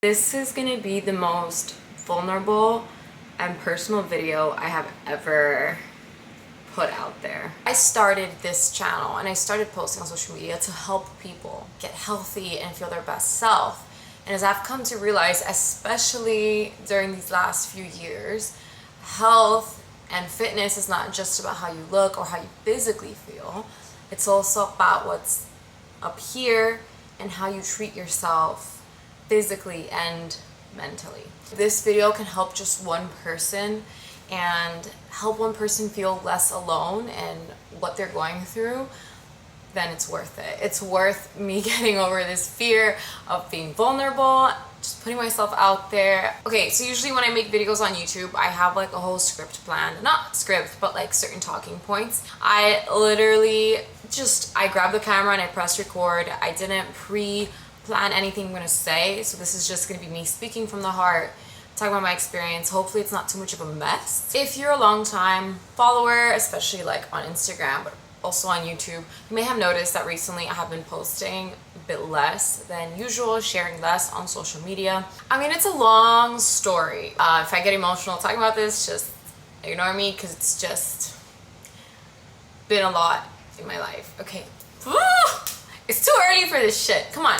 This is gonna be the most vulnerable and personal video I have ever put out there. I started this channel and I started posting on social media to help people get healthy and feel their best self. And as I've come to realize, especially during these last few years, health and fitness is not just about how you look or how you physically feel. It's also about what's up here and how you treat yourself physically and mentally. This video can help just one person and help one person feel less alone in what they're going through, then it's worth it. It's worth me getting over this fear of being vulnerable, just putting myself out there. Okay, so usually when I make videos on YouTube, I have like a whole script planned. Not script, but like certain talking points. I literally I grab the camera and I press record. I didn't pre-plan anything I'm gonna say, so this is just gonna be me speaking from the heart, talking about my experience. Hopefully it's not too much of a mess. If you're a long time follower, especially like on Instagram, but also on YouTube, you may have noticed that recently I have been posting a bit less than usual, sharing less on social media. I mean, it's a long story. If I get emotional talking about this, just ignore me because it's just been a lot in my life. Okay. It's too early for this shit. Come on.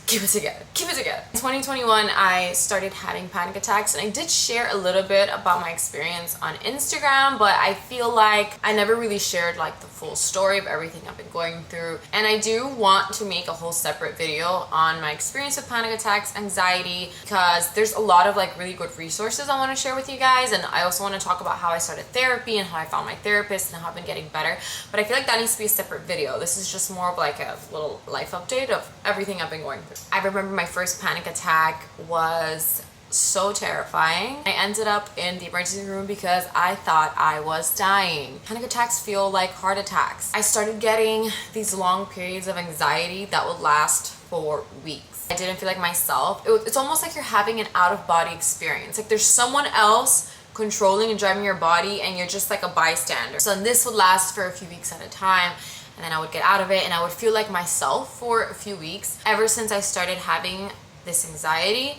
Keep it together. Keep it together. In 2021, I started having panic attacks, and I did share a little bit about my experience on Instagram, but I feel like I never really shared like the full story of everything I've been going through. And I do want to make a whole separate video on my experience with panic attacks, anxiety, because there's a lot of like really good resources I want to share with you guys. And I also want to talk about how I started therapy and how I found my therapist and how I've been getting better. But I feel like that needs to be a separate video. This is just more of like a little life update of everything I've been going through. I remember my first panic attack was so terrifying. I ended up in the emergency room because I thought I was dying. Panic attacks feel like heart attacks. I started getting these long periods of anxiety that would last for weeks. I didn't feel like myself. It's almost like you're having an out-of-body experience. Like there's someone else controlling and driving your body and you're just like a bystander. So this would last for a few weeks at a time. And then I would get out of it and I would feel like myself for a few weeks. Ever since I started having this anxiety,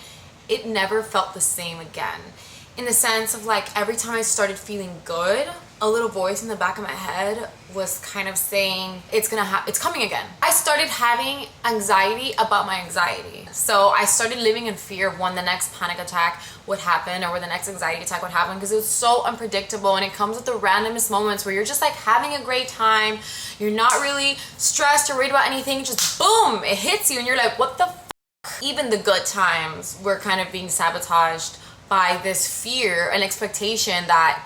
it never felt the same again. In the sense of like every time I started feeling good, a little voice in the back of my head was kind of saying, it's coming again. I started having anxiety about my anxiety. So I started living in fear of when the next panic attack would happen or when the next anxiety attack would happen, because it was so unpredictable and it comes with the randomest moments where you're just like having a great time. You're not really stressed or worried about anything. Just boom, it hits you and you're like, what the f? Even the good times were kind of being sabotaged by this fear and expectation that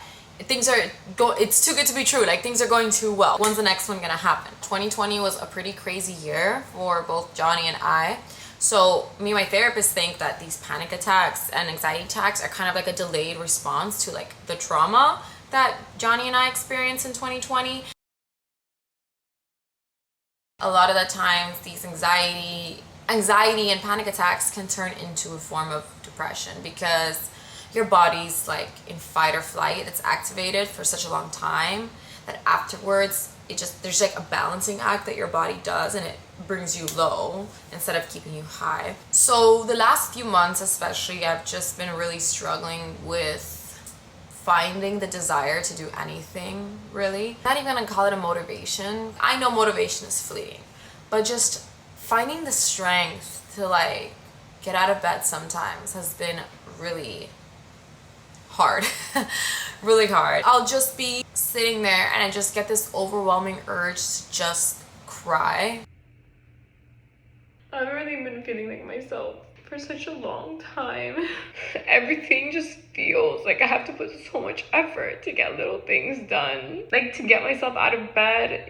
it's too good to be true, like things are going too well. When's the next one gonna happen? 2020 was a pretty crazy year for both Johnny and I. So me and my therapist think that these panic attacks and anxiety attacks are kind of like a delayed response to like the trauma that Johnny and I experienced in 2020. A lot of the times these anxiety and panic attacks can turn into a form of depression because your body's like in fight or flight. It's activated for such a long time that afterwards there's like a balancing act that your body does and it brings you low instead of keeping you high. So the last few months especially, I've just been really struggling with finding the desire to do anything, really. Not even gonna call it a motivation. I know motivation is fleeting, but just finding the strength to like get out of bed sometimes has been really hard. Really hard. I'll just be sitting there and I just get this overwhelming urge to just cry. I've really been feeling like myself for such a long time. Everything just feels like I have to put so much effort to get little things done. Like to get myself out of bed,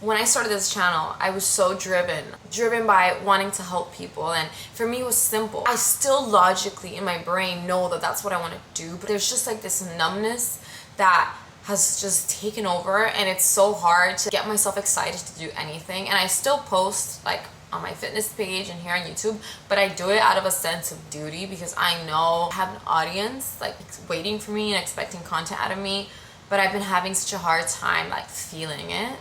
when I started this channel, I was so driven by wanting to help people, and for me it was simple. I still logically in my brain know that that's what I want to do, but there's just like this numbness that has just taken over, and it's so hard to get myself excited to do anything. And I still post like on my fitness page and here on YouTube, but I do it out of a sense of duty because I know I have an audience like waiting for me and expecting content out of me, but I've been having such a hard time like feeling it.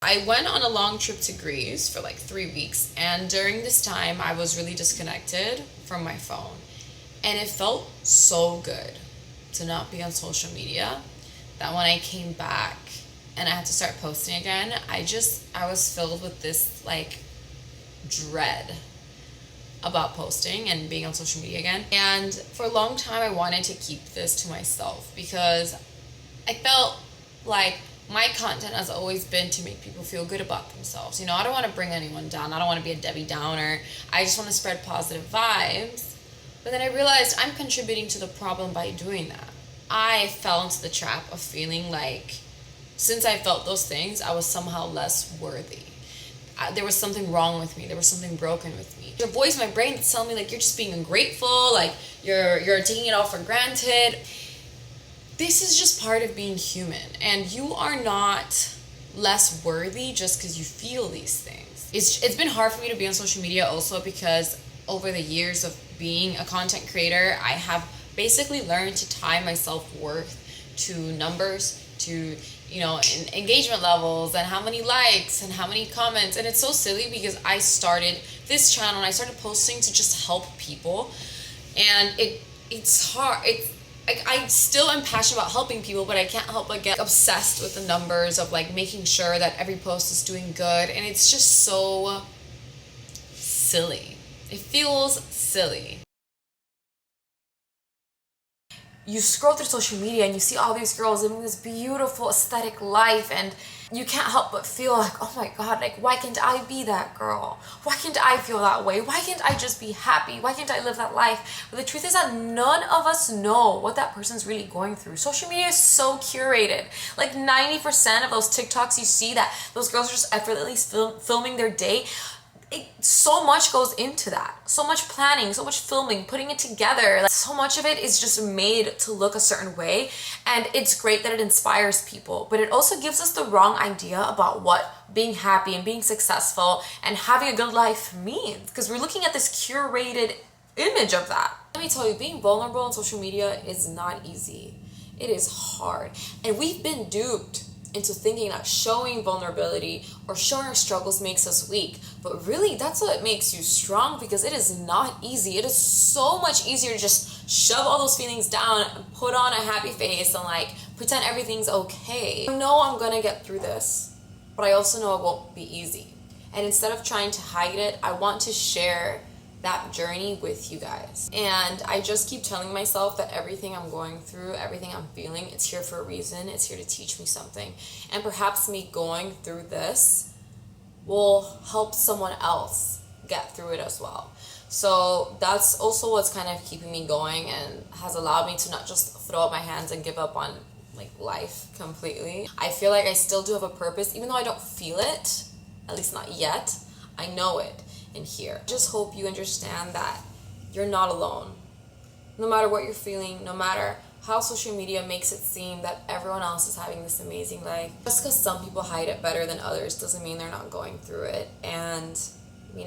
I went on a long trip to Greece for like 3 weeks, and during this time I was really disconnected from my phone, and it felt so good to not be on social media that when I came back and I had to start posting again, I was filled with this like dread about posting and being on social media again. And for a long time I wanted to keep this to myself because I felt like my content has always been to make people feel good about themselves. You know, I don't want to bring anyone down. I don't want to be a Debbie Downer. I just want to spread positive vibes. But then I realized I'm contributing to the problem by doing that. I fell into the trap of feeling like since I felt those things, I was somehow less worthy. There was something wrong with me. There was something broken with me. The voice in my brain that's telling me like you're just being ungrateful, like you're taking it all for granted. This is just part of being human, and you are not less worthy just because you feel these things. It's been hard for me to be on social media also because over the years of being a content creator, I have basically learned to tie my self-worth to numbers, to engagement levels and how many likes and how many comments. And it's so silly because I started this channel and I started posting to just help people, and it's hard. I still am passionate about helping people, but I can't help but get obsessed with the numbers of like making sure that every post is doing good, and it's just so silly. It feels silly. You scroll through social media and you see all these girls living this beautiful aesthetic life, and you can't help but feel like, oh my god, like why can't I be that girl? Why can't I feel that way? Why can't I just be happy? Why can't I live that life? But the truth is that none of us know what that person's really going through. Social media is so curated. Like 90% of those TikToks you see that those girls are just effortlessly filming their day. So much goes into that. So much planning, so much filming, putting it together. Like, so much of it is just made to look a certain way, and it's great that it inspires people, but it also gives us the wrong idea about what being happy and being successful and having a good life means, because we're looking at this curated image of that. Let me tell you, being vulnerable on social media is not easy. It is hard, and we've been duped into thinking that showing vulnerability or showing our struggles makes us weak. But really, that's what makes you strong, because it is not easy. It is so much easier to just shove all those feelings down and put on a happy face and like pretend everything's okay. I know I'm gonna get through this, but I also know it won't be easy. And instead of trying to hide it, I want to share that journey with you guys. And I just keep telling myself that everything I'm going through, everything I'm feeling, it's here for a reason. It's here to teach me something. And perhaps me going through this will help someone else get through it as well. So that's also what's kind of keeping me going and has allowed me to not just throw up my hands and give up on like life completely. I feel like I still do have a purpose, even though I don't feel it, at least not yet. I know it in here. Just hope you understand that you're not alone. No matter what you're feeling, no matter how social media makes it seem that everyone else is having this amazing life, just because some people hide it better than others doesn't mean they're not going through it. And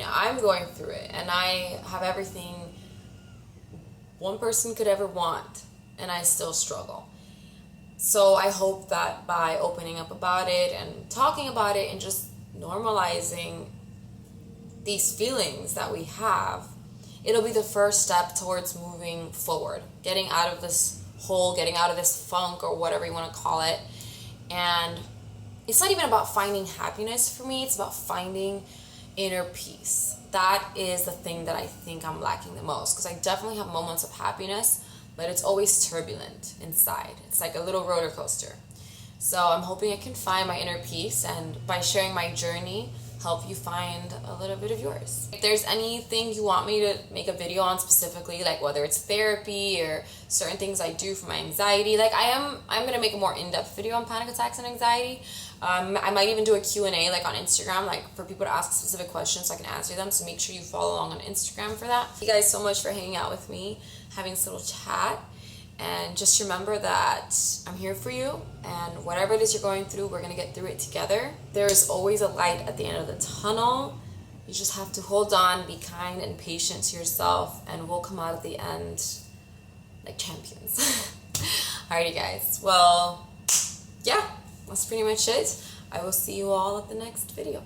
I'm going through it, and I have everything one person could ever want, and I still struggle. So I hope that by opening up about it and talking about it and just normalizing these feelings that we have, it'll be the first step towards moving forward, getting out of this hole, getting out of this funk, or whatever you want to call it. And it's not even about finding happiness for me, it's about finding inner peace. That is the thing that I think I'm lacking the most, because I definitely have moments of happiness, but it's always turbulent inside. It's like a little roller coaster. So I'm hoping I can find my inner peace, and by sharing my journey, help you find a little bit of yours. If there's anything you want me to make a video on specifically, like whether it's therapy or certain things I do for my anxiety, like I'm gonna make a more in-depth video on panic attacks and anxiety. I might even do a Q&A like on Instagram, like for people to ask specific questions so I can answer them. So make sure you follow along on Instagram for that. Thank you guys so much for hanging out with me, having this little chat. And just remember that I'm here for you, and whatever it is you're going through, we're going to get through it together. There is always a light at the end of the tunnel. You just have to hold on, be kind and patient to yourself, and we'll come out at the end like champions. Alrighty guys, well, yeah, that's pretty much it. I will see you all at the next video.